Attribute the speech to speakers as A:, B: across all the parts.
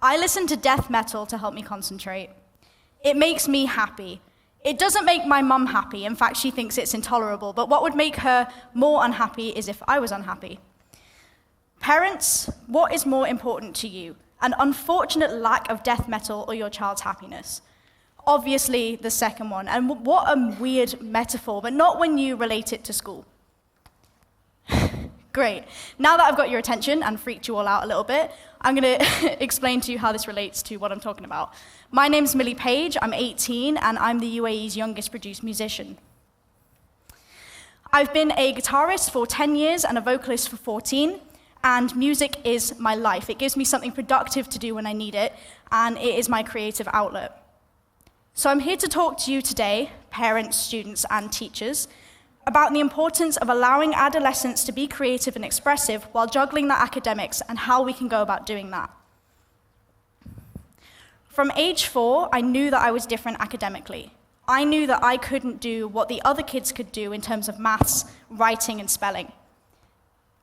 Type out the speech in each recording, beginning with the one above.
A: I listen to death metal to help me concentrate. It makes me happy. It doesn't make my mum happy. In fact, she thinks it's intolerable. But what would make her more unhappy is if I was unhappy. Parents, what is more important to you? An unfortunate lack of death metal or your child's happiness? Obviously, the second one. And what a weird metaphor, but not when you relate it to school. Great. Now that I've got your attention and freaked you all out a little bit, I'm going to explain to you how this relates to what I'm talking about. My name's Millie Page, I'm 18, and I'm the UAE's youngest produced musician. I've been a guitarist for 10 years and a vocalist for 14, and music is my life. It gives me something productive to do when I need it, and it is my creative outlet. So I'm here to talk to you today, parents, students, and teachers, about the importance of allowing adolescents to be creative and expressive while juggling their academics and how we can go about doing that. From age 4, I knew that I was different academically. I knew that I couldn't do what the other kids could do in terms of maths, writing, and spelling.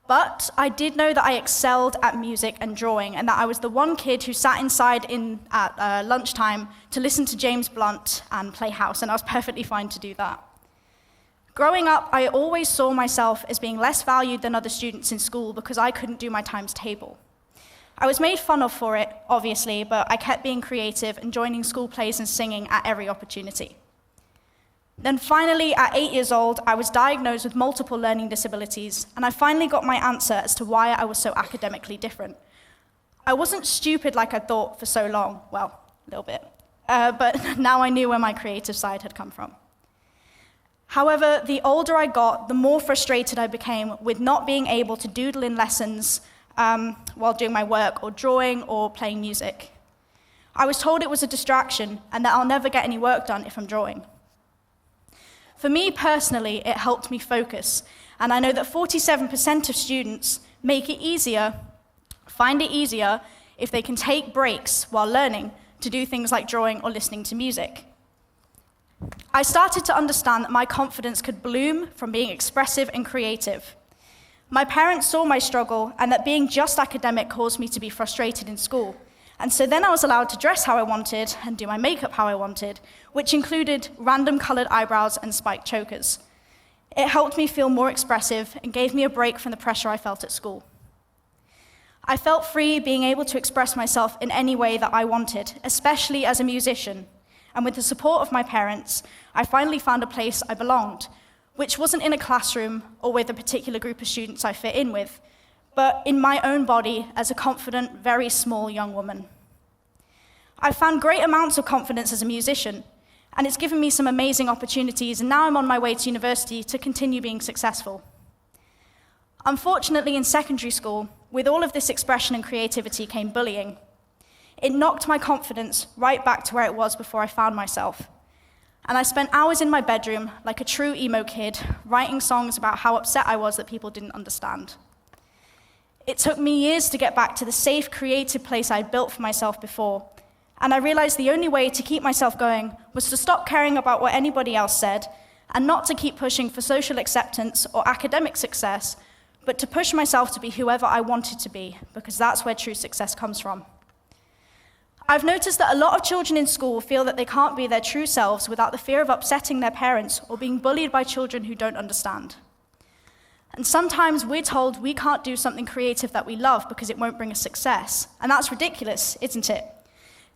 A: But I did know that I excelled at music and drawing, and that I was the one kid who sat inside at lunchtime to listen to James Blunt and play house, and I was perfectly fine to do that. Growing up, I always saw myself as being less valued than other students in school because I couldn't do my times table. I was made fun of for it, obviously, but I kept being creative and joining school plays and singing at every opportunity. Then finally, at 8 years old, I was diagnosed with multiple learning disabilities, and I finally got my answer as to why I was so academically different. I wasn't stupid like I thought for so long, well, a little bit, but now I knew where my creative side had come from. However, the older I got, the more frustrated I became with not being able to doodle in lessons while doing my work, or drawing, or playing music. I was told it was a distraction, and that I'll never get any work done if I'm drawing. For me personally, it helped me focus, and I know that 47% of students find it easier if they can take breaks while learning to do things like drawing or listening to music. I started to understand that my confidence could bloom from being expressive and creative. My parents saw my struggle, and that being just academic caused me to be frustrated in school. And so then I was allowed to dress how I wanted and do my makeup how I wanted, which included random colored eyebrows and spiked chokers. It helped me feel more expressive and gave me a break from the pressure I felt at school. I felt free being able to express myself in any way that I wanted, especially as a musician. And with the support of my parents, I finally found a place I belonged, which wasn't in a classroom or with a particular group of students I fit in with, but in my own body as a confident, very small young woman. I found great amounts of confidence as a musician, and it's given me some amazing opportunities, and now I'm on my way to university to continue being successful. Unfortunately, in secondary school, with all of this expression and creativity came bullying. It knocked my confidence right back to where it was before I found myself. And I spent hours in my bedroom, like a true emo kid, writing songs about how upset I was that people didn't understand. It took me years to get back to the safe, creative place I'd built for myself before, and I realized the only way to keep myself going was to stop caring about what anybody else said, and not to keep pushing for social acceptance or academic success, but to push myself to be whoever I wanted to be, because that's where true success comes from. I've noticed that a lot of children in school feel that they can't be their true selves without the fear of upsetting their parents or being bullied by children who don't understand. And sometimes we're told we can't do something creative that we love because it won't bring us success. And that's ridiculous, isn't it?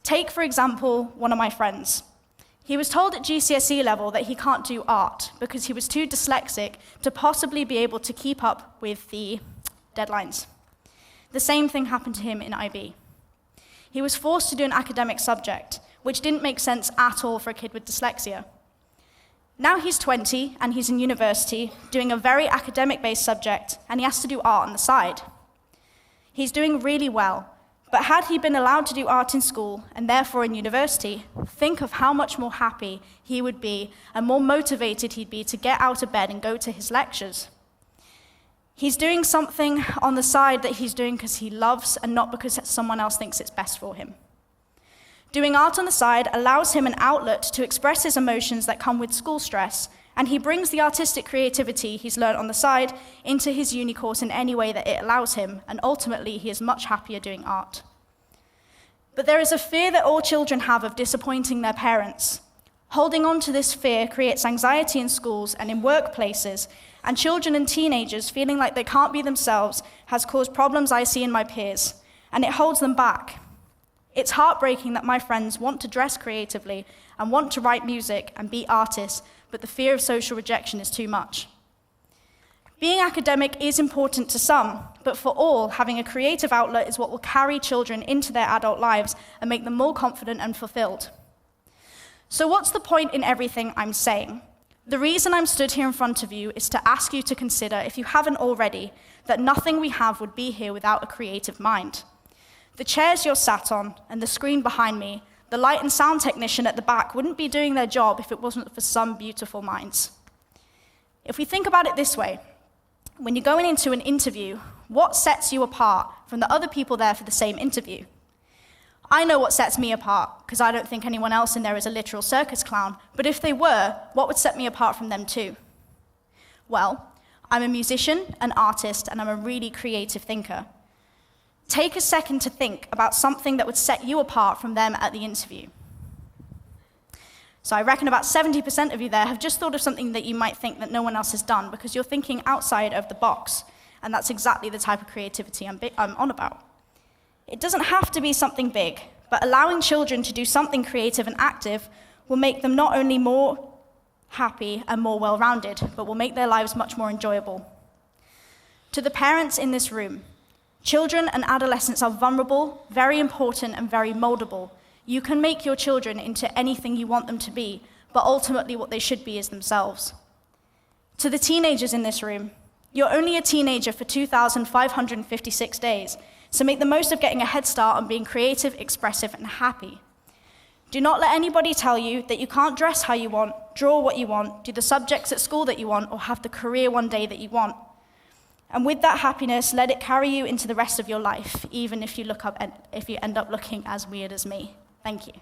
A: Take, for example, one of my friends. He was told at GCSE level that he can't do art because he was too dyslexic to possibly be able to keep up with the deadlines. The same thing happened to him in IB. He was forced to do an academic subject, which didn't make sense at all for a kid with dyslexia. Now he's 20, and he's in university, doing a very academic-based subject, and he has to do art on the side. He's doing really well, but had he been allowed to do art in school, and therefore in university, think of how much more happy he would be, and more motivated he'd be to get out of bed and go to his lectures. He's doing something on the side that he's doing because he loves and not because someone else thinks it's best for him. Doing art on the side allows him an outlet to express his emotions that come with school stress, and he brings the artistic creativity he's learned on the side into his uni course in any way that it allows him, and ultimately he is much happier doing art. But there is a fear that all children have of disappointing their parents. Holding on to this fear creates anxiety in schools and in workplaces, and children and teenagers feeling like they can't be themselves has caused problems I see in my peers, and it holds them back. It's heartbreaking that my friends want to dress creatively and want to write music and be artists, but the fear of social rejection is too much. Being academic is important to some, but for all, having a creative outlet is what will carry children into their adult lives and make them more confident and fulfilled. So what's the point in everything I'm saying? The reason I'm stood here in front of you is to ask you to consider, if you haven't already, that nothing we have would be here without a creative mind. The chairs you're sat on and the screen behind me, the light and sound technician at the back wouldn't be doing their job if it wasn't for some beautiful minds. If we think about it this way, when you're going into an interview, what sets you apart from the other people there for the same interview? I know what sets me apart, because I don't think anyone else in there is a literal circus clown, but if they were, what would set me apart from them too? Well, I'm a musician, an artist, and I'm a really creative thinker. Take a second to think about something that would set you apart from them at the interview. So I reckon about 70% of you there have just thought of something that you might think that no one else has done, because you're thinking outside of the box, and that's exactly the type of creativity I'm on about. It doesn't have to be something big, but allowing children to do something creative and active will make them not only more happy and more well-rounded, but will make their lives much more enjoyable. To the parents in this room, children and adolescents are vulnerable, very important, and very moldable. You can make your children into anything you want them to be, but ultimately what they should be is themselves. To the teenagers in this room, you're only a teenager for 2,556 days, so make the most of getting a head start on being creative, expressive, and happy. Do not let anybody tell you that you can't dress how you want, draw what you want, do the subjects at school that you want, or have the career one day that you want. And with that happiness, let it carry you into the rest of your life, even if you end up looking as weird as me. Thank you.